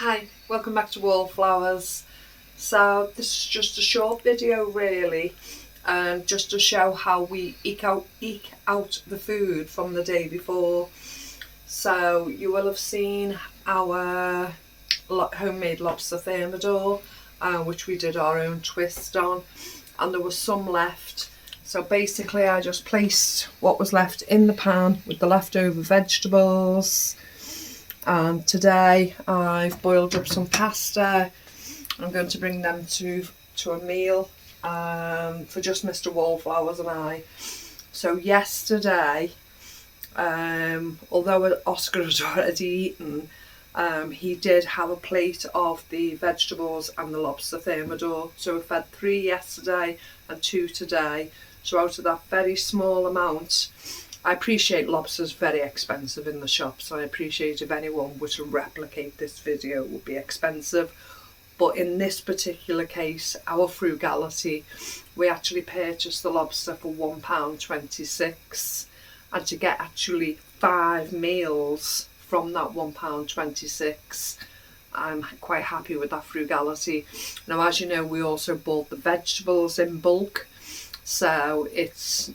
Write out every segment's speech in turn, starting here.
Hi, welcome back to Wallflowers. So this is just a short video really, just to show how we eke out the food from the day before. So you will have seen our homemade lobster thermidor, which we did our own twist on, and there was some left. So basically I just placed what was left in the pan with the leftover vegetables. And today I've boiled up some pasta. I'm going to bring them to a meal for just Mr. Wallflowers and I. So yesterday, although Oscar had already eaten, he did have a plate of the vegetables and the lobster thermidor. So we fed 3 yesterday and 2 today. So out of that very small amount, I appreciate lobster's very expensive in the shop, so I appreciate if anyone were to replicate this video, it would be expensive. But in this particular case, our frugality, we actually purchased the lobster for £1.26, and to get actually 5 meals from that £1.26, I'm quite happy with that frugality. Now, as you know, we also bought the vegetables in bulk, so it's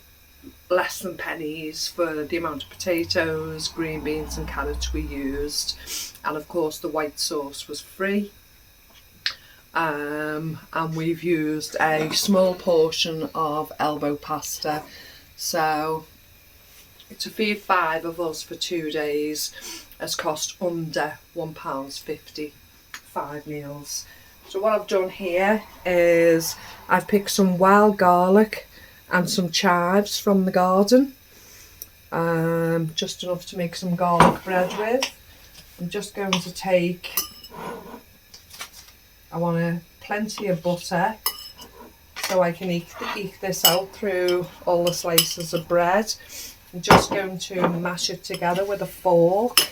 less than pennies for the amount of potatoes, green beans and carrots we used, and of course the white sauce was free. And we've used a small portion of elbow pasta, so to feed 5 of us for 2 days has cost under £1.50, 5 meals. So what I've done here is I've picked some wild garlic and some chives from the garden, just enough to make some garlic bread with. I'm just going to take, I want plenty of butter so I can eke this out through all the slices of bread. I'm just going to mash it together with a fork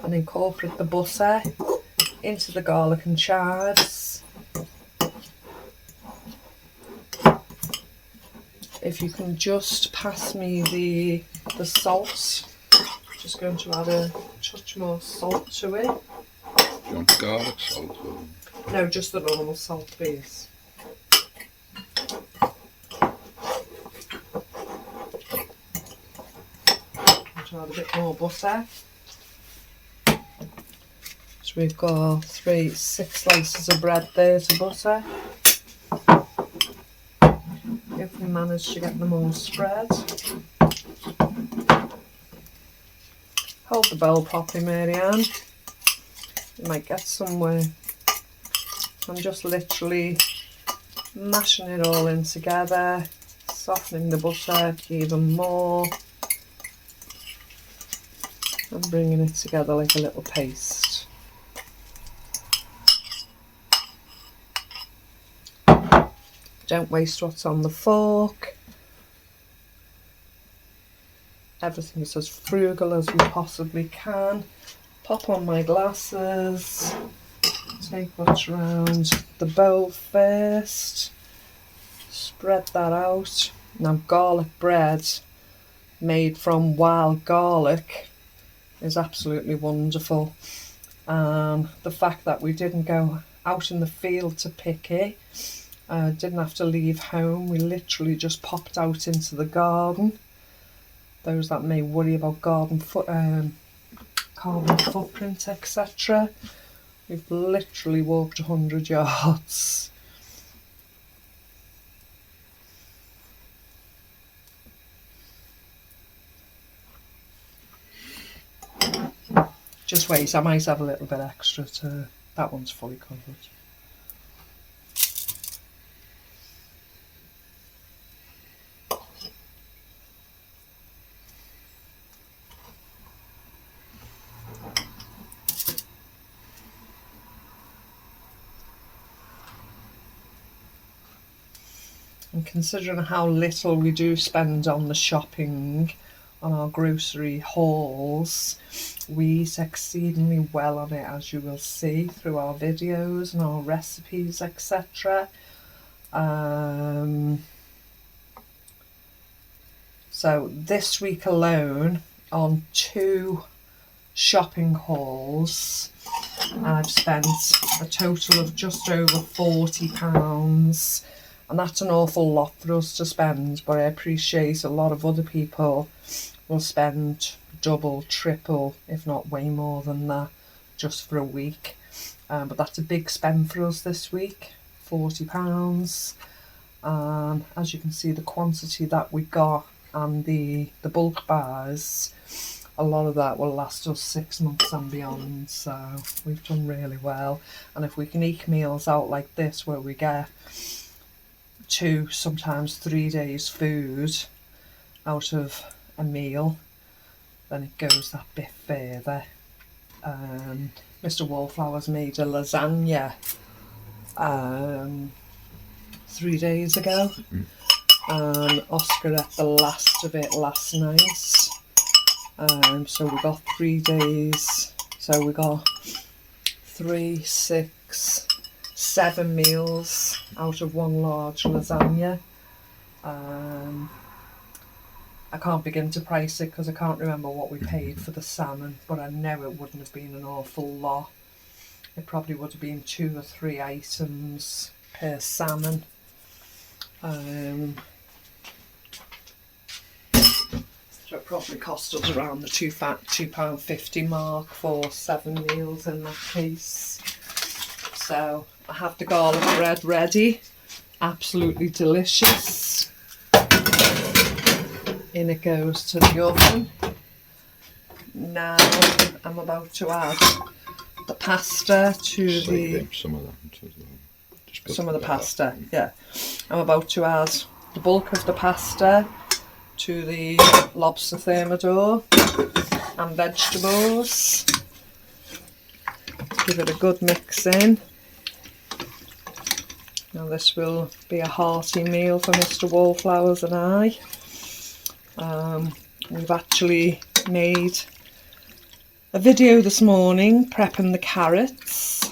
and incorporate the butter into the garlic and chives. If you can just pass me the salt, just going to add a touch more salt to it. Do you want garlic salt? Or? No, just the normal salt, please. To add a bit more butter. So we've got 6 slices of bread there to butter. If we manage to get them all spread. Hold the bowl properly, Marianne. You might get somewhere. I'm just literally mashing it all in together, softening the butter even more, and bringing it together like a little paste. Don't waste what's on the fork. Everything is as frugal as we possibly can. Pop on my glasses. Take what's round the bowl first. Spread that out. Now, garlic bread made from wild garlic is absolutely wonderful. The fact that we didn't go out in the field to pick it, didn't have to leave home, we literally just popped out into the garden. Those that may worry about carbon footprint, etc., we've literally walked 100 yards. Just wait, I might have a little bit extra to, that one's fully covered. And considering how little we do spend on the shopping, on our grocery hauls, we eat exceedingly well on it, as you will see through our videos and our recipes, etc. So this week alone, on 2 shopping hauls. I've spent a total of just over £40, and that's an awful lot for us to spend, but I appreciate a lot of other people will spend double, triple, if not way more than that, just for a week. But that's a big spend for us this week, £40. As you can see, the quantity that we got and the bulk bars, a lot of that will last us 6 months and beyond, so we've done really well. And if we can eke meals out like this, where we get 2, sometimes 3 days food out of a meal, then it goes that bit further. Mr. Wallflower's made a lasagna 3 days ago, and Oscar ate the last of it last night. So we got 3 days, so we got 3, 6, 7 meals out of one large lasagna. I can't begin to price it because I can't remember what we paid for the salmon, but I know it wouldn't have been an awful lot. It probably would have been 2 or 3 items per salmon. So it probably cost us around the £2.50 mark for 7 meals in that case. So I have the garlic bread ready, absolutely delicious. In it goes to the oven. Now I'm about to add the pasta to some of the pasta. Yeah, I'm about to add the bulk of the pasta to the lobster thermidor and vegetables. Give it a good mix in. Now this will be a hearty meal for Mr. Wallflowers and I. We've actually made a video this morning prepping the carrots,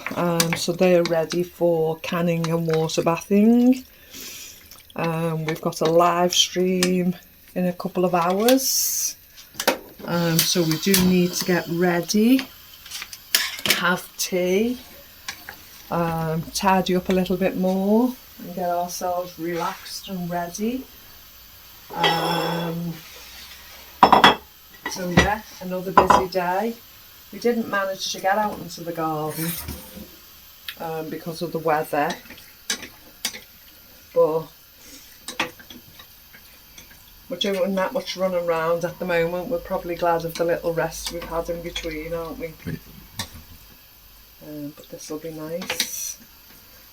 so they are ready for canning and water bathing. We've got a live stream in a couple of hours, so we do need to get ready, have tea, tidy up a little bit more and get ourselves relaxed and ready. So yeah, another busy day. We didn't manage to get out into the garden because of the weather, but we're doing that much running around at the moment. We're probably glad of the little rest we've had in between, aren't we? But this will be nice.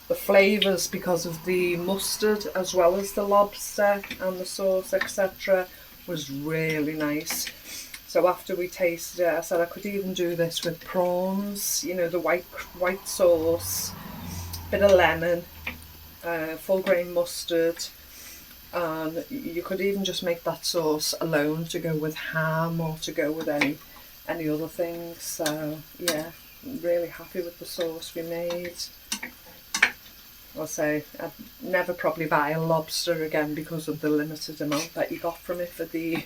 The flavours, because of the mustard as well as the lobster and the sauce, etc., was really nice. So after we tasted it, I said I could even do this with prawns, you know, the white sauce, bit of lemon, full grain mustard, and you could even just make that sauce alone to go with ham or to go with any other things. So yeah, really happy with the sauce we made. I'll say I'd never probably buy a lobster again because of the limited amount that you got from it for the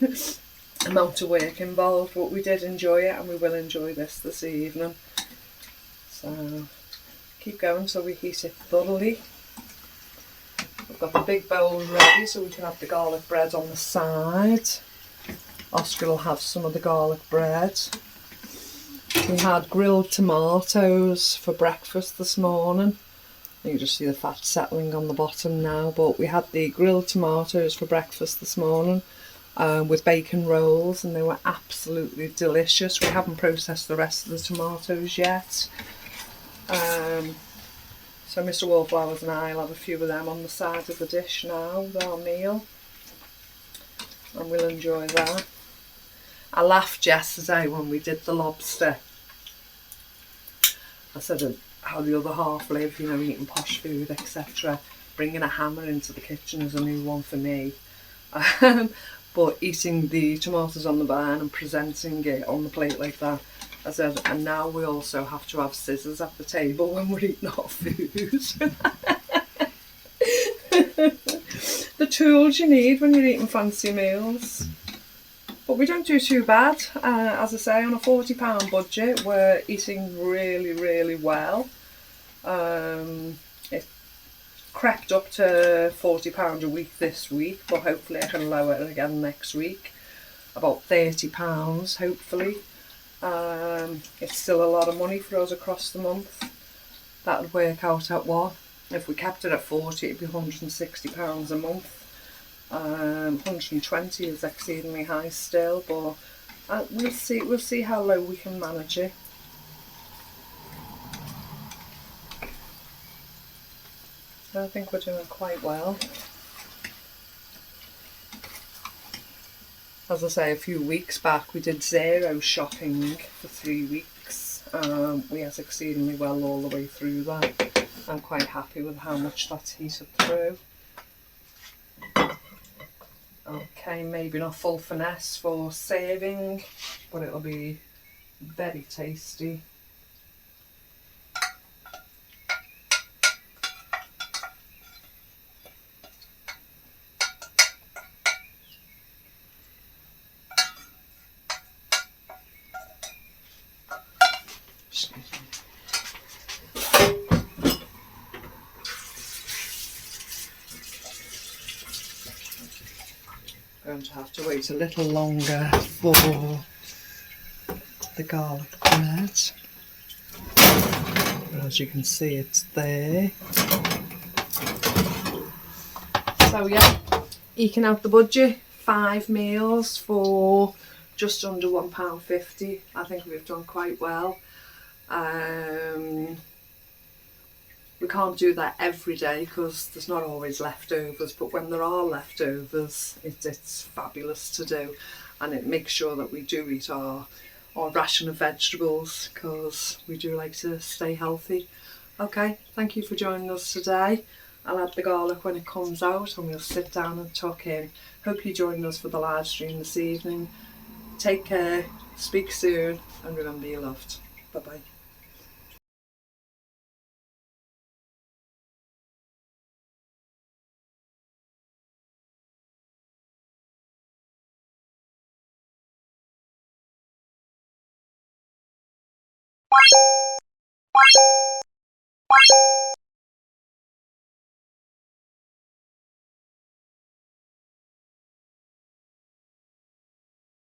amount of work involved, but we did enjoy it and we will enjoy this evening. So keep going till we heat it thoroughly. We've got the big bowl ready so we can have the garlic bread on the side. Oscar will have some of the garlic bread. We had grilled tomatoes for breakfast this morning. You can just see the fat settling on the bottom now, but we had the grilled tomatoes for breakfast this morning with bacon rolls, and they were absolutely delicious. We haven't processed the rest of the tomatoes yet. So Mr. Wallflowers and I will have a few of them on the side of the dish now with our meal, and we'll enjoy that. I laughed yesterday when we did the lobster. I said how the other half live, you know, eating posh food, etc. Bringing a hammer into the kitchen is a new one for me. But eating the tomatoes on the vine and presenting it on the plate like that, I said, and now we also have to have scissors at the table when we're eating our food. The tools you need when you're eating fancy meals. But we don't do too bad. As I say, on a £40 budget, we're eating really, really well. It crept up to £40 a week this week, but hopefully I can lower it again next week. About £30, hopefully. It's still a lot of money for us across the month. That would work out at what? If we kept it at 40, it'd be £160 a month. 120 is exceedingly high still, but we'll see how low we can manage it. I think we're doing quite well. As I say, a few weeks back we did zero shopping for 3 weeks. We had exceedingly well all the way through that. I'm quite happy with how much that's heated through. Okay, maybe not full finesse for serving, but it'll be very tasty. Going to have to wait a little longer for the garlic bread. But as you can see, it's there. So yeah, eking out the budget, 5 meals for just under £1.50. I think we've done quite well. We can't do that every day because there's not always leftovers, but when there are leftovers, it's fabulous to do, and it makes sure that we do eat our ration of vegetables because we do like to stay healthy. Okay, thank you for joining us today. I'll add the garlic when it comes out and we'll sit down and tuck in. Hope you join us for the live stream this evening. Take care, speak soon, and remember you're loved. Bye bye.